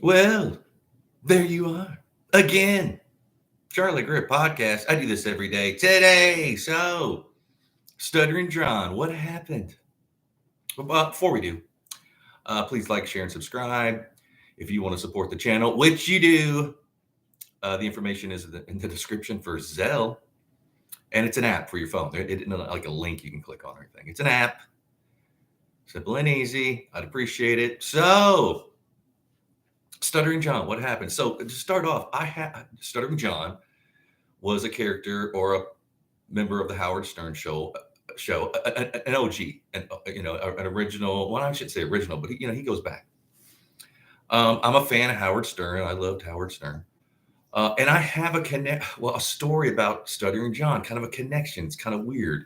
Well, there you are again. Charlie Greer podcast. I do this every day. Today, so Stuttering John, what happened? Well, before we do, please like, share, and subscribe. If you want to support the channel, which you do, the information is in the description for Zelle, and it's an app for your phone. It's not like a link you can click on or anything. It's an app, simple and easy. I'd appreciate it. So, Stuttering John, what happened? So to start off, I had Stuttering John was a character or a member of the Howard Stern show, an OG, an original. Well, I shouldn't say original, but he goes back. I'm a fan of Howard Stern. I loved Howard Stern, and I have a story about Stuttering John, kind of a connection. It's kind of weird.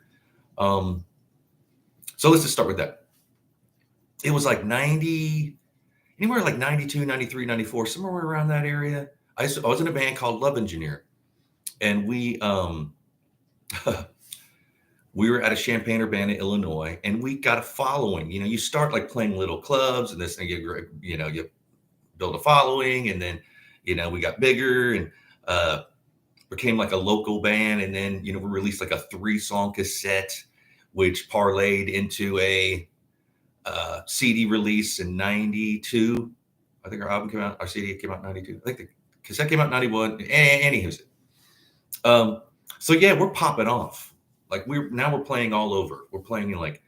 Um, so let's just start with that. It was like 90, anywhere like 92, 93, 94, somewhere around that area. I was in a band called Love Engineer, and we were at a Champaign Urbana, Illinois, and we got a following. You start like playing little clubs, and this thing you build a following, and then we got bigger and became like a local band, and then we released like a 3-song cassette, which parlayed into a CD release in '92. I think our CD came out in '92. I think the cassette came out in '91. Anywho, so yeah, we're popping off. Like we're playing all over. We're playing in like,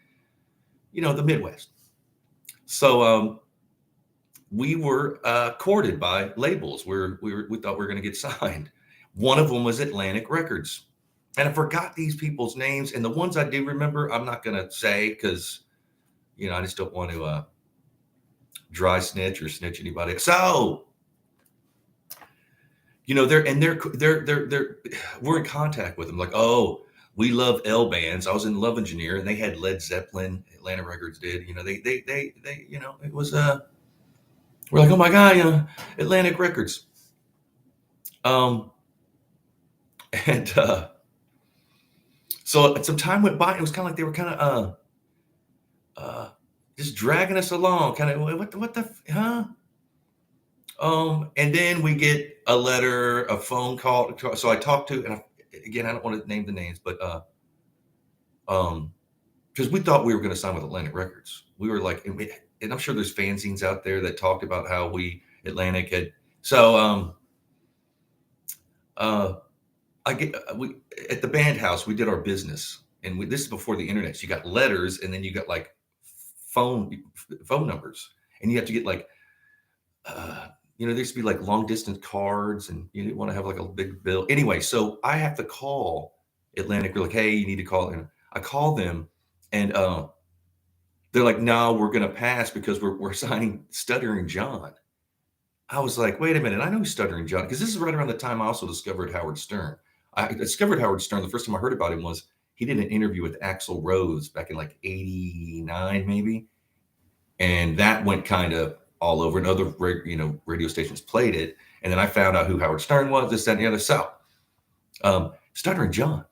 the Midwest. So we were courted by labels. We thought we were going to get signed. One of them was Atlantic Records, and I forgot these people's names. And the ones I do remember, I'm not going to say because I just don't want to dry snitch or snitch anybody. So they're we're in contact with them. Like, oh, we love L bands. I was in Love Engineer, and they had Led Zeppelin. Atlantic Records did. They it was we're like, oh my god, Atlantic Records. Um, and so some time went by. And it was kind of like they were kind of just dragging us along. Kind of what the huh? And then we get a letter, a phone call. So I talked to, and again, I don't want to name the names, but because we thought we were going to sign with Atlantic Records. We were like, and I'm sure there's fanzines out there that talked about how Atlantic had. So I get we at the band house, we did our business, and this is before the internet. So you got letters, and then you got like phone numbers, and you have to get like. There used to be like long distance cards, and you didn't want to have like a big bill. Anyway, so I have to call Atlantic. They're like, hey, you need to call. And I call them, and they're like, no, we're going to pass because we're signing Stuttering John. I was like, wait a minute, I know Stuttering John because this is right around the time I also discovered Howard Stern. I discovered Howard Stern. The first time I heard about him was he did an interview with Axl Rose back in like '89, maybe, and that went kind of all over, and other radio stations played it. And then I found out who Howard Stern was, this, that, and the other. So, Stuttering John,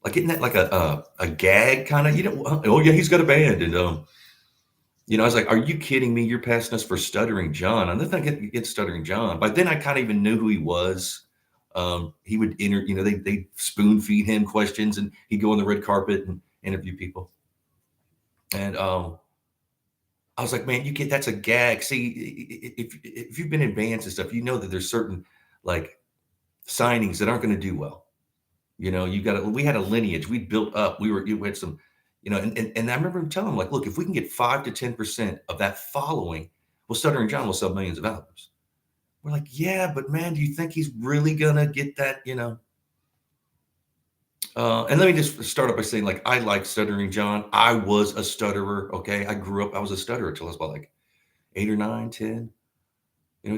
like, isn't that like a gag kind of? Oh yeah, he's got a band, and I was like, are you kidding me? You're passing us for Stuttering John. I'm not get Stuttering John. But then I kind of even knew who he was. He would they spoon feed him questions, and he'd go on the red carpet and interview people. And I was like, man, that's a gag. See, if you've been in bands and stuff, you know that there's certain like signings that aren't going to do well. We had a lineage. We built up. You had some, and I remember him telling him like, look, if we can get 5 to 10% of that following, well, Stuttering John will sell millions of albums. We're like, yeah, but man, do you think he's really gonna get that? And let me just start up by saying, like, I like Stuttering John. I was a stutterer. Okay, I grew up. I was a stutterer till I was about like 8 or 9, 10.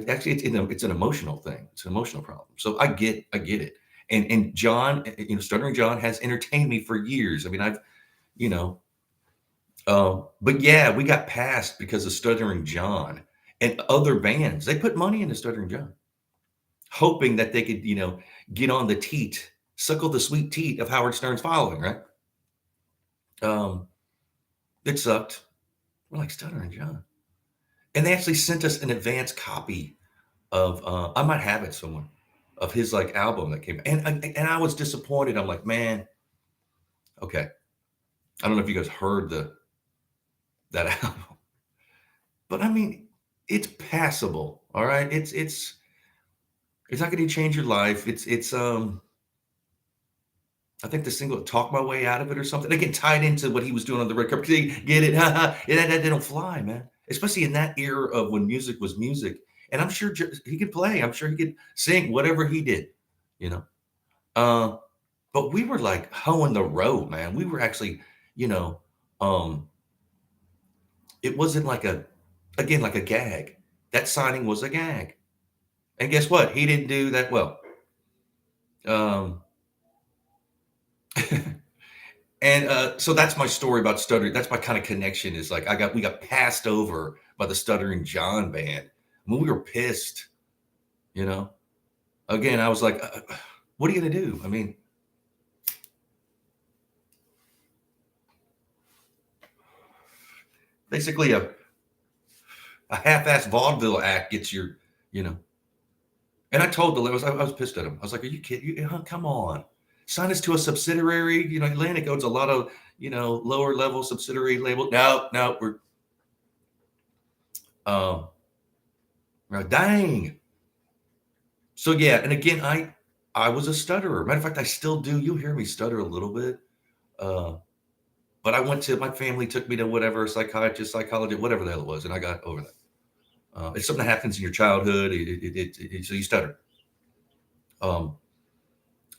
Actually, it's an emotional thing. It's an emotional problem. So I get it. And John, Stuttering John has entertained me for years. I mean, I've, but yeah, we got passed because of Stuttering John and other bands. They put money into Stuttering John, hoping that they could, get on the teat, suckle the sweet teat of Howard Stern's following, right? It sucked. We're like, Stuttering John. And they actually sent us an advance copy of I might have it somewhere of his like album that came, and I was disappointed. I'm like, man, okay. I don't know if you guys heard that album, but I mean, it's passable. All right, it's not going to change your life. It's I think the single "Talk My Way Out of It" or something. They get tied into what he was doing on the red carpet. Get it? Yeah, that don't fly, man. Especially in that era of when music was music. And I'm sure he could play. I'm sure he could sing whatever he did. You know. Uh, but we were like hoeing the road, man. We were actually, you know, um, it wasn't like again like a gag. That signing was a gag. And guess what? He didn't do that well. Um, And so that's my story about stuttering. That's my kind of connection is like we got passed over by the Stuttering John band. When we were pissed, you know. Again, I was like, what are you gonna do? I mean, basically a half-ass vaudeville act gets your, you know. And I told I was pissed at him. I was like, are you kidding? Come on, sign us to a subsidiary. You know, Atlantic owns a lot of lower level subsidiary label. No, no, we're um, dang. So yeah, and again, I was a stutterer. Matter of fact, I still do. You'll hear me stutter a little bit. Uh, but I went to my family took me to whatever psychiatrist, psychologist, whatever the hell it was, and I got over that. It's something that happens in your childhood. So you stutter, um,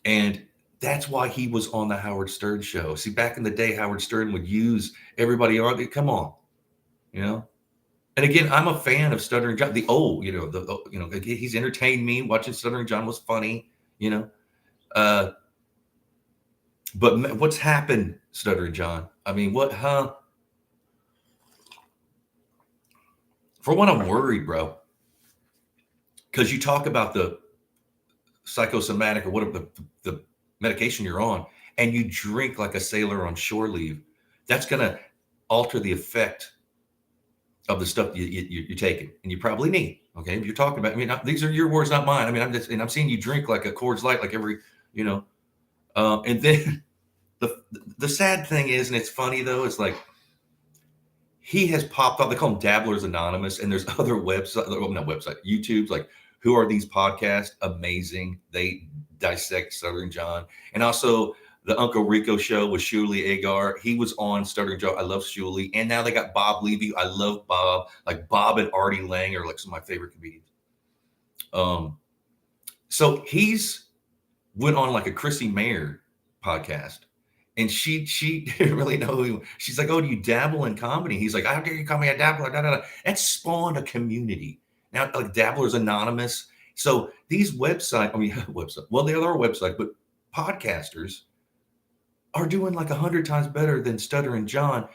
and that's why he was on the Howard Stern show. See, back in the day, Howard Stern would use everybody on. Come on, you know. And again, I'm a fan of Stuttering John. The old, he's entertained me. Watching Stuttering John was funny, you know. Uh, But what's happened, Stuttering John? I mean, what, huh? For one, I'm worried, bro, because you talk about the psychosomatic or whatever the medication you're on, and you drink like a sailor on shore leave. That's gonna alter the effect of the stuff you're taking, and you probably need. Okay, if you're talking about, I mean, these are your words, not mine. I mean, I'm seeing you drink like a Coors Light, like every, you know, and then the sad thing is, and it's funny though, it's like he has popped up. They call him Dabblers Anonymous, and there's other website, well, not website, YouTube's like, who are these podcasts? Amazing. They dissect Stuttering John, and also the Uncle Rico show with Shuli Agar. He was on Stuttering John. I love Shuli, and now they got Bob Levy. I love Bob. Like Bob and Artie Lang are like some of my favorite comedians. Um, so he's went on like a Chrissy Mayer podcast. And she didn't really know who she's like, oh, do you dabble in comedy? He's like, how dare you call me a dabbler? Da, da, da. That spawned a community. Now, like Dabblers Anonymous. So these website, I mean, website, well, they are a website, but podcasters are doing like 100 times better than Stuttering John.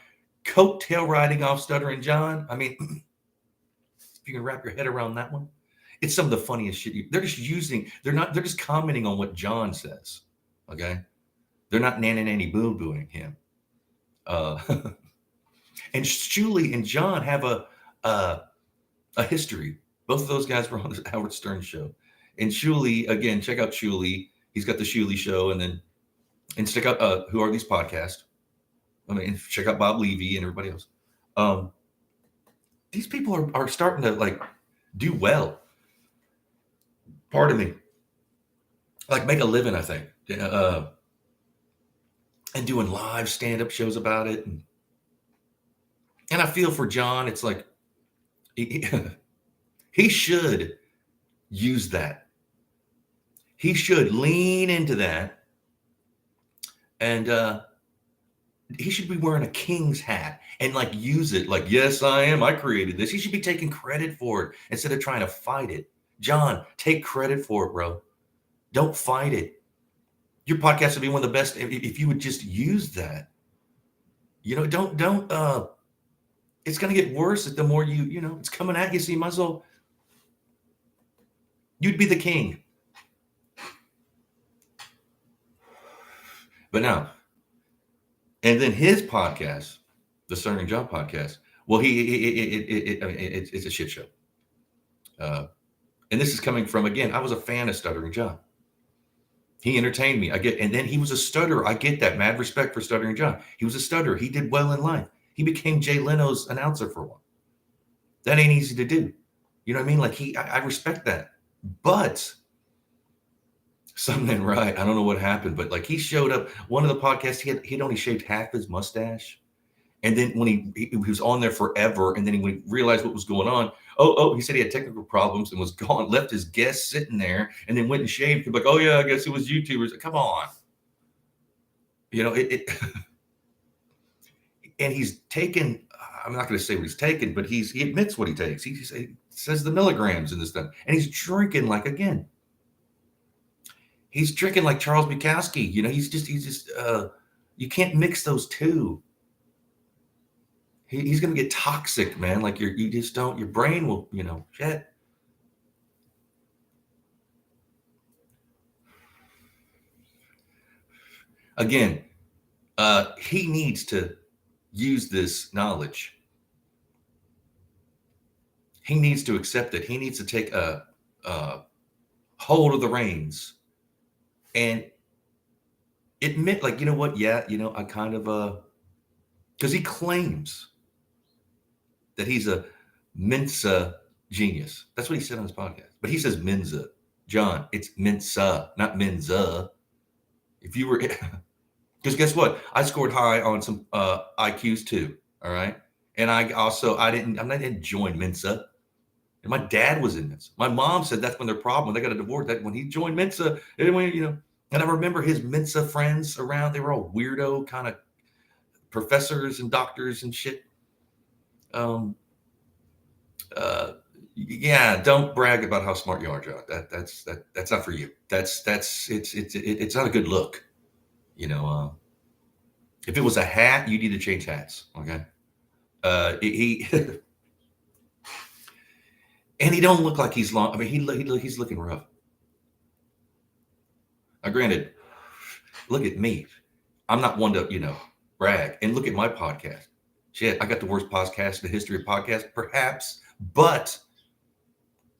Coattail riding off Stuttering John. I mean, if you can wrap your head around that one, it's some of the funniest shit. They're just they're just commenting on what John says. Okay. They're not nanny boo booing him. Uh, and Shuli and John have a history. Both of those guys were on the Howard Stern show. And Shuli, again, check out Shuli. He's got the Shuli show, and check out who are these podcasts. I mean, check out Bob Levy and everybody else. Um, these people are starting to like do well. Pardon me, like make a living, I think, and doing live stand-up shows about it. And I feel for John. It's like he should use that. He should lean into that, and he should be wearing a king's hat and like use it. Like, yes, I am. I created this. He should be taking credit for it instead of trying to fight it. John, take credit for it, bro. Don't fight it. Your podcast would be one of the best if you would just use that. You know, don't. It's gonna get worse the more it's coming at you. So you might as well. You'd be the king. But now, and then his podcast, the Stuttering John podcast, Well, I mean, it's a shit show. And this is coming from, again, I was a fan of Stuttering John. He entertained me. And then he was a stutterer. I get that. Mad respect for Stuttering John. He was a stutterer. He did well in life. He became Jay Leno's announcer for a while. That ain't easy to do. You know what I mean? Like I respect that. But something right. I don't know what happened, but like he showed up. One of the podcasts, he'd only shaved half his mustache. And then when he was on there forever, and then when he realized what was going on, he said he had technical problems and was gone, left his guests sitting there, and then went and shaved. He's like, oh yeah, I guess it was YouTubers. Come on, you know it. And he's taken. I'm not going to say what he's taken, but he admits what he takes. He says the milligrams and this stuff, and he's drinking like he's drinking like Charles Bukowski. You know, he's just you can't mix those two. He's going to get toxic, man. Like you just don't, your brain will, shit. Again, he needs to use this knowledge. He needs to accept it. He needs to take a hold of the reins and admit, like, you know what? Yeah, I kind of, because he claims that he's a Mensa genius. That's what he said on his podcast. But he says Mensa. John, it's Mensa, not Mensa. If you were, because guess what? I scored high on some IQs too. All right. And I didn't join Mensa. And my dad was in Mensa. My mom said that's when their problem, when they got a divorce, that when he joined Mensa, anyway, and I remember his Mensa friends around, they were all weirdo kind of professors and doctors and shit. Yeah, don't brag about how smart you are, John. That's not for you. It's not a good look. If it was a hat, you need to change hats. Okay. He and he don't look like he's long. I mean, he's looking rough. Granted, look at me. I'm not one to, brag. And look at my podcast. Shit, I got the worst podcast in the history of podcasts, perhaps, but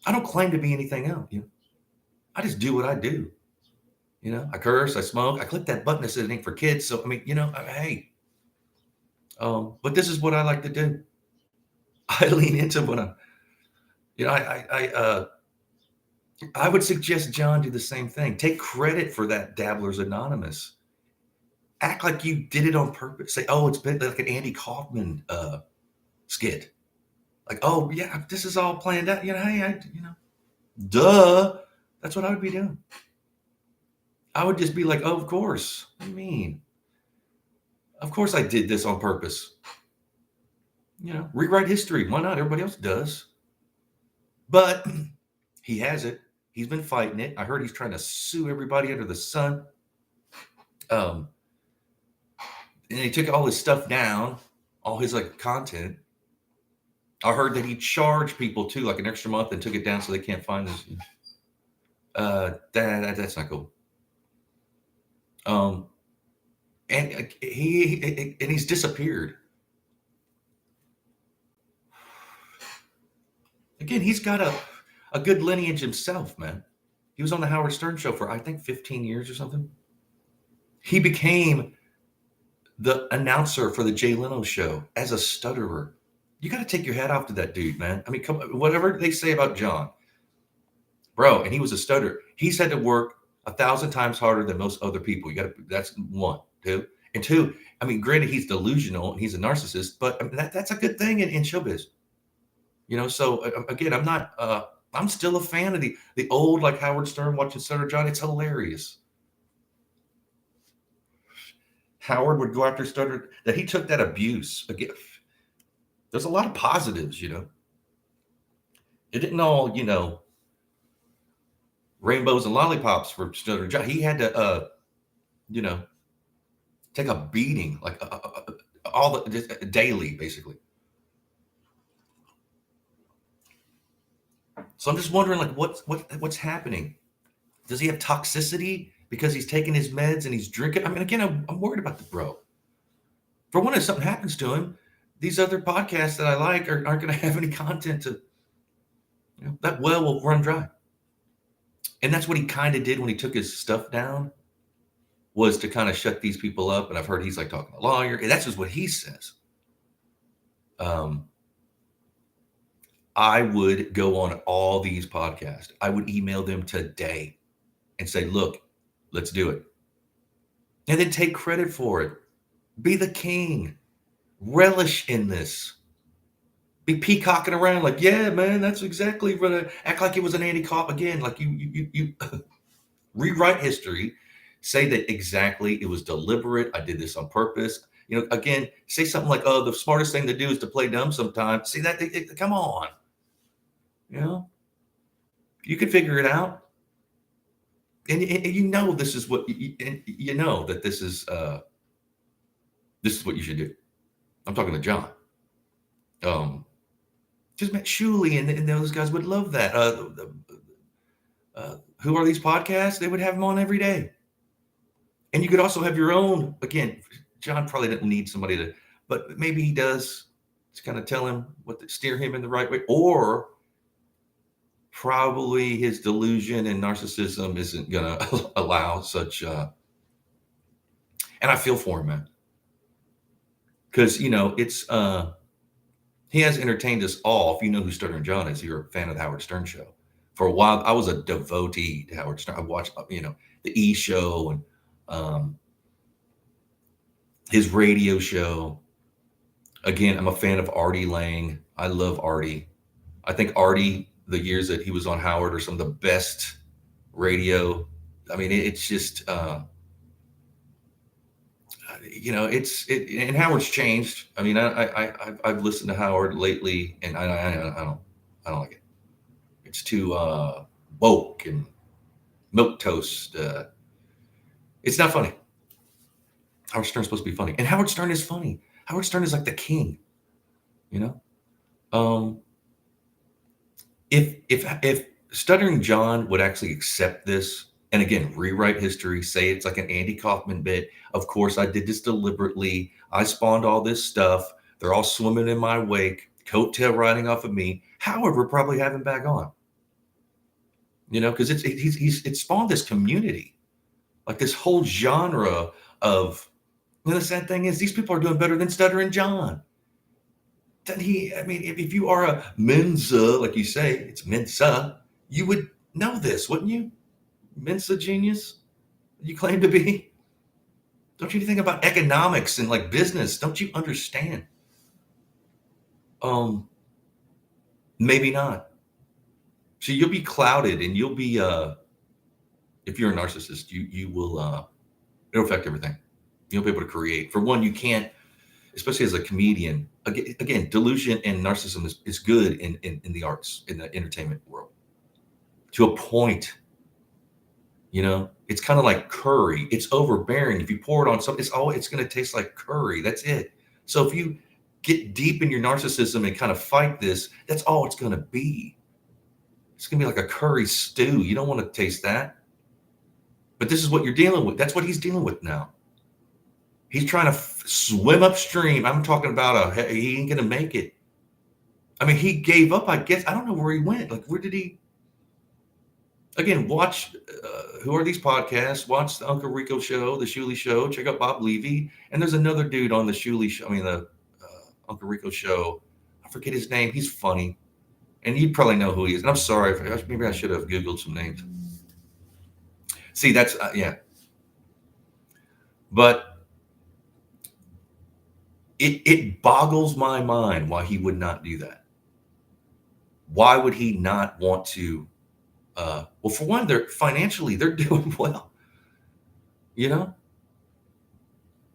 I don't claim to be anything else. I just do what I do. I curse, I smoke, I click that button that says it ain't for kids. So I mean, hey. But this is what I like to do. I lean into what I'm. I would suggest John do the same thing. Take credit for that Dabblers Anonymous. Act like you did it on purpose. Say, oh, it's been like an Andy Kaufman skit. Like, oh yeah, this is all planned out. Hey, duh. That's what I would be doing. I would just be like, oh, of course. What do you mean? Of course I did this on purpose. Rewrite history. Why not? Everybody else does. But he has it. He's been fighting it. I heard he's trying to sue everybody under the sun. And he took all his stuff down, all his content. I heard that he charged people too, like an extra month, and took it down so they can't find this. That's not cool. And he's disappeared. Again, he's got a good lineage himself, man. He was on the Howard Stern show for, I think, 15 years or something. He became the announcer for the Jay Leno show as a stutterer. You got to take your hat off to that dude, man. I mean, whatever they say about John, bro, and he was a stutterer. He's had to work 1,000 times harder than most other people. That's one, two. And two, I mean, granted, he's delusional and he's a narcissist, but I mean, that's a good thing in showbiz. So again, I'm still a fan of the old, like Howard Stern watching Stutter John. It's hilarious. Howard would go after Stutter, that he took that abuse. Again, there's a lot of positives, It didn't all, rainbows and lollipops for Stutter John. He had to, take a beating, like all the daily, basically. So I'm just wondering, like, what's happening? Does he have toxicity because he's taking his meds and he's drinking? I mean, again, I'm worried about the bro. For one, if something happens to him, these other podcasts that I like aren't going to have any content to, that well will run dry. And that's what he kind of did when he took his stuff down, was to kind of shut these people up. And I've heard he's like talking to a lawyer, and that's just what he says. Um, I would go on all these podcasts. I would email them today and say, look, let's do it. And then take credit for it. Be the king. Relish in this. Be peacocking around like, yeah, man, that's exactly what act like it was an Andy Cop again. Like you rewrite history, say that exactly it was deliberate. I did this on purpose. Again, say something like, oh, the smartest thing to do is to play dumb sometimes. See that? Come on. You can figure it out. And this is what you know that this is what you should do. I'm talking to John. Just met Shuley, and those guys would love that. Who are these podcasts? They would have them on every day. And you could also have your own. Again, John probably didn't need somebody to, but maybe he does, to kind of tell him steer him in the right way. Or probably his delusion and narcissism isn't going to allow such. And I feel for him, man. Because, it's, he has entertained us all. If you know who Stuttering John is, you're a fan of the Howard Stern show. For a while, I was a devotee to Howard Stern. I watched, the E! Show and his radio show. Again, I'm a fan of Artie Lang. I love Artie. I think Artie, the years that he was on Howard, are some of the best radio. I mean, it's just, and Howard's changed. I mean, I've listened to Howard lately, and I don't like it. It's too woke and milquetoast. It's not funny. Howard Stern's supposed to be funny, and Howard Stern is funny. Howard Stern is like the king. If Stuttering John would actually accept this, and again, rewrite history, say it's like an Andy Kaufman bit. Of course, I did this deliberately. I spawned all this stuff. They're all swimming in my wake, coattail riding off of me. Howard would probably have him back on. Because it's spawned this community, like this whole genre of. The sad thing is, these people are doing better than Stuttering John. If you are a Mensa, like you say, it's Mensa, you would know this, wouldn't you? Mensa genius, you claim to be. Don't you think about economics and like business? Don't you understand? Maybe not. So you'll be clouded, and you'll be if you're a narcissist, you will it'll affect everything. You'll be able to create. For one, you can't, especially as a comedian. Again, delusion and narcissism is good in the arts, in the entertainment world, to a point. It's kind of like curry. It's overbearing. If you pour it on something, it's going to taste like curry. That's it. So if you get deep in your narcissism and kind of fight this, that's all it's going to be. It's going to be like a curry stew. You don't want to taste that. But this is what you're dealing with. That's what he's dealing with now. He's trying to swim upstream. I'm talking about he ain't going to make it. I mean, he gave up, I guess. I don't know where he went. Like, where did he? Again, watch, who are these podcasts? Watch the Uncle Rico show, the Shuley show. Check out Bob Levy. And there's another dude on the Shuley show. The Uncle Rico show. I forget his name. He's funny. And you probably know who he is. And I'm sorry. Maybe I should have Googled some names. See, that's, yeah. But it boggles my mind why he would not do that. Why would he not want to? Well, for one, they're doing well, and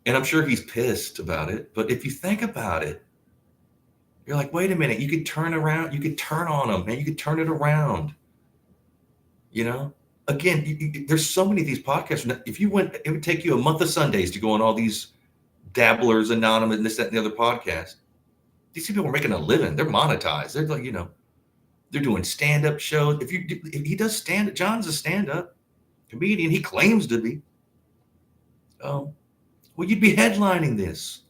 I'm sure he's pissed about it. But if you think about it, you're like, wait a minute, you could turn around, you could turn on them, man, you could turn it around. Again, there's so many of these podcasts. If you went, it would take you a month of Sundays to go on all these Dabblers Anonymous and this, that, and the other podcast. These people are making a living. They're monetized. They're like, they're doing stand-up shows. If he does stand-up, John's a stand-up comedian. He claims to be. Well, you'd be headlining this.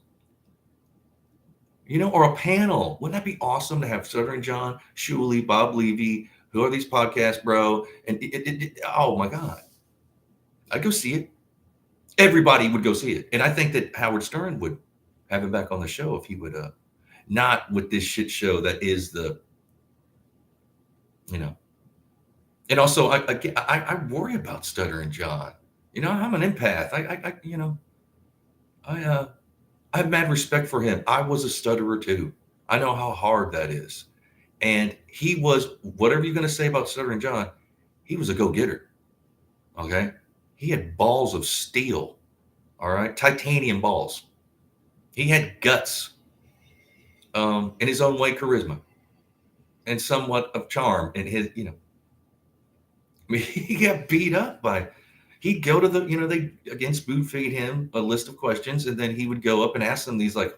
or a panel. Wouldn't that be awesome to have Stuttering John, Shuley, Bob Levy, who are these podcasts, bro? And oh my God, I'd go see it. Everybody would go see it. And I think that Howard Stern would have him back on the show if he would, not with this shit show that is you know, and also I worry about Stuttering John. I'm an empath. I, I have mad respect for him. I was a stutterer too. I know how hard that is. And he was, whatever you're going to say about Stuttering John, he was a go getter. Okay. He had balls of steel. All right. Titanium balls. He had guts, in his own way, charisma and somewhat of charm. And I mean, he got beat up by, he'd go to they again spoon feed him a list of questions. And then he would go up and ask them these, like,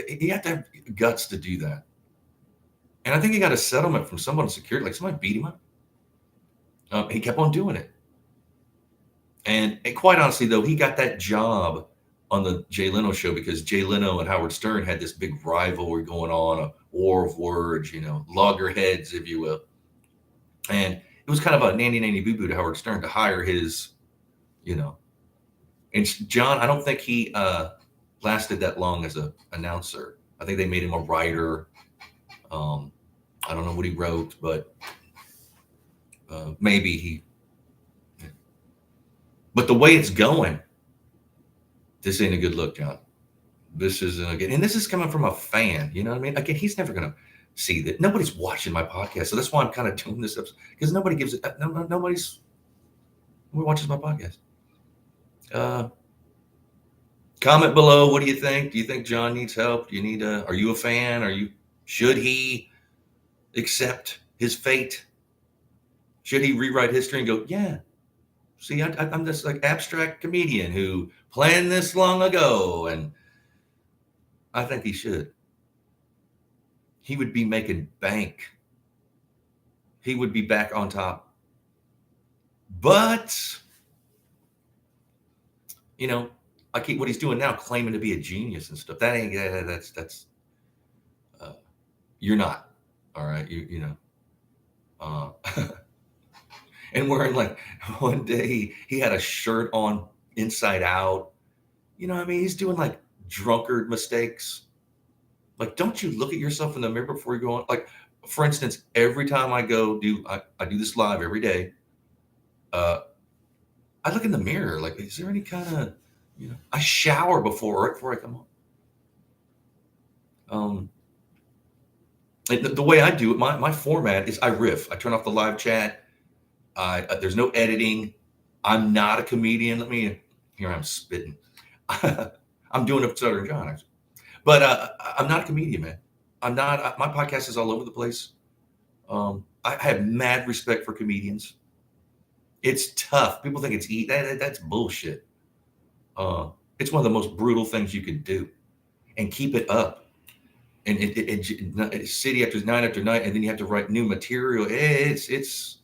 he had to have guts to do that. And I think he got a settlement from someone security, like somebody beat him up. He kept on doing it. And quite honestly, though, he got that job on the Jay Leno show because Jay Leno and Howard Stern had this big rivalry going on, a war of words, loggerheads, if you will. And it was kind of a nanny nanny boo boo to Howard Stern to hire his, and John, I don't think he lasted that long as an announcer. I think they made him a writer. I don't know what he wrote, but maybe he. But the way it's going, this ain't a good look, John. This isn't a good, and this is coming from a fan. You know what I mean? Again, he's never gonna see that. Nobody's watching my podcast, so that's why I'm kind of doing this because nobody gives it. Nobody watches my podcast. Comment below. What do you think? Do you think John needs help? Do you need? Are you a fan? Should he accept his fate? Should he rewrite history and go, yeah? See, I'm this like abstract comedian who planned this long ago, and I think he should. He would be making bank. He would be back on top. But, I keep what he's doing now, claiming to be a genius and stuff. That ain't that's. You're not, all right. And wearing, like, one day he had a shirt on inside out. I mean, he's doing like drunkard mistakes. Like, don't you look at yourself in the mirror before you go on? Like, for instance, every time I go I do this live every day. I look in the mirror, like, is there any kind of, I shower right before I come on. And the way I do it, my format is I riff. I turn off the live chat. There's no editing. I'm not a comedian. Here I'm spitting. I'm doing it for Stuttering John, actually. But I'm not a comedian, man. I'm not. My podcast is all over the place. I have mad respect for comedians. It's tough. People think it's easy. That's bullshit. It's one of the most brutal things you can do, and keep it up. And city after night after night, and then you have to write new material. It's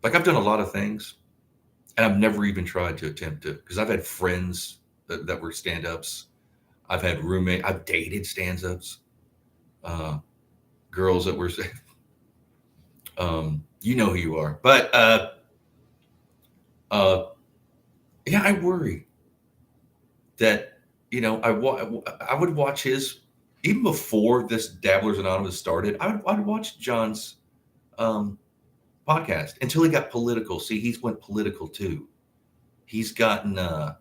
like, I've done a lot of things, and I've never even tried to attempt to, because I've had friends that were stand-ups. I've had roommates. I've dated stand-ups, girls that were, you know who you are. But yeah, I worry that, I would watch his, even before this Dabblers Anonymous started, I'd watch John's podcast until he got political. See, he's went political too. He's gotten, and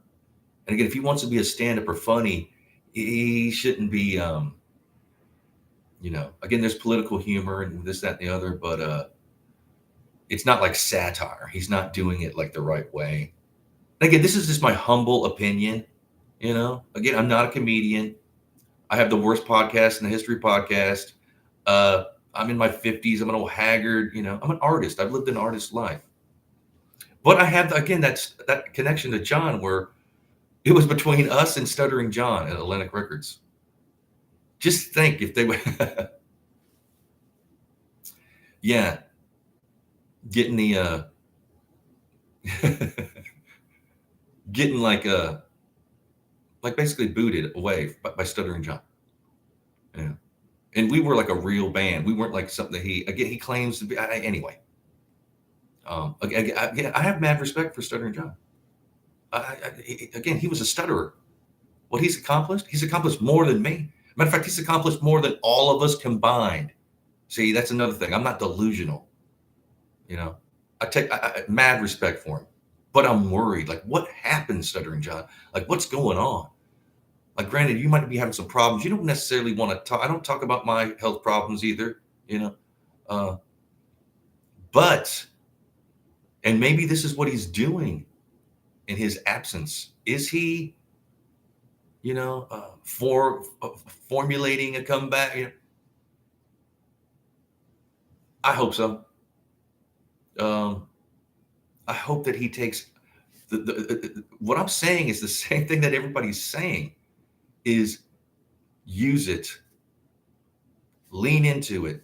again, if he wants to be a stand-up or funny, he shouldn't be, again, there's political humor and this, that, and the other, but it's not like satire. He's not doing it like the right way. And again, this is just my humble opinion. Again, I'm not a comedian. I have the worst podcast in the history of podcast. I'm in my 50s. I'm an old haggard. I'm an artist. I've lived an artist's life. But I have, again, that connection to John, where it was between us and Stuttering John at Atlantic Records. Just think if they would, yeah, getting the, getting like like basically booted away by Stuttering John. Yeah. And we were like a real band. We weren't like something that he claims to be. Anyway, I have mad respect for Stuttering John. Again, he was a stutterer. What he's accomplished more than me. Matter of fact, he's accomplished more than all of us combined. See, that's another thing. I'm not delusional. You know, I take mad respect for him, but I'm worried. Like, what happened, Stuttering John? Like, what's going on? Like, granted, you might be having some problems. You don't necessarily want to talk. I don't talk about my health problems either. You know, uh, but and maybe this is what he's doing in his absence. Is he, formulating a comeback? I hope so. Um, I hope that he takes what I'm saying is the same thing that everybody's saying is use it, lean into it.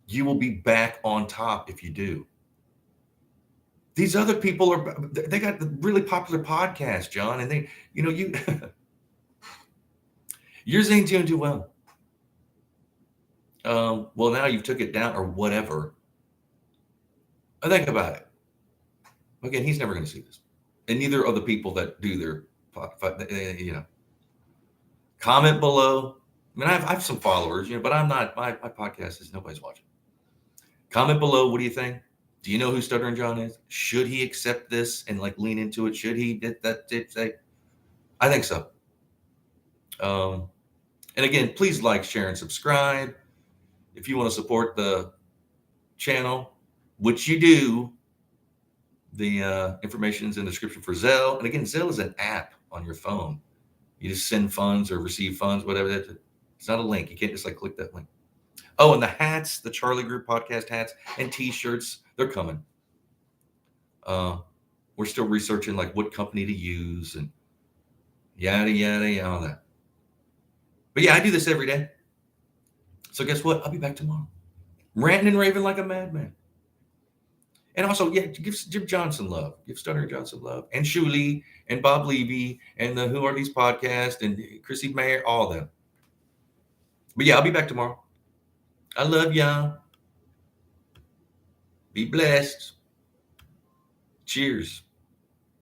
You will be back on top if you do. These other people they got the really popular podcast, John, and you yours ain't doing too well. Well, now you've took it down or whatever. I think about it. Again, he's never going to see this, and neither are the people that do their comment below. I mean, I have some followers, but I'm not. My podcast is nobody's watching. Comment below. What do you think? Do you know who Stuttering John is? Should he accept this and like lean into it? Should he say? I think so. And again, please like, share, and subscribe. If you want to support the channel, which you do, the information is in the description for Zelle. And again, Zelle is an app on your phone. You just send funds or receive funds, whatever that is. It's not a link. You can't just like click that link. Oh, and the hats, the Charlie Group podcast hats and t-shirts, they're coming. We're still researching like what company to use and yada, yada, all that. But yeah, I do this every day. So guess what? I'll be back tomorrow. Ranting and raving like a madman. And also, yeah, give Jim Johnson love. Give Stuttering Johnson love. And Shuli and Bob Levy and the Who Are These Podcast and Chrissy Mayer, all of them. But yeah, I'll be back tomorrow. I love y'all. Be blessed. Cheers.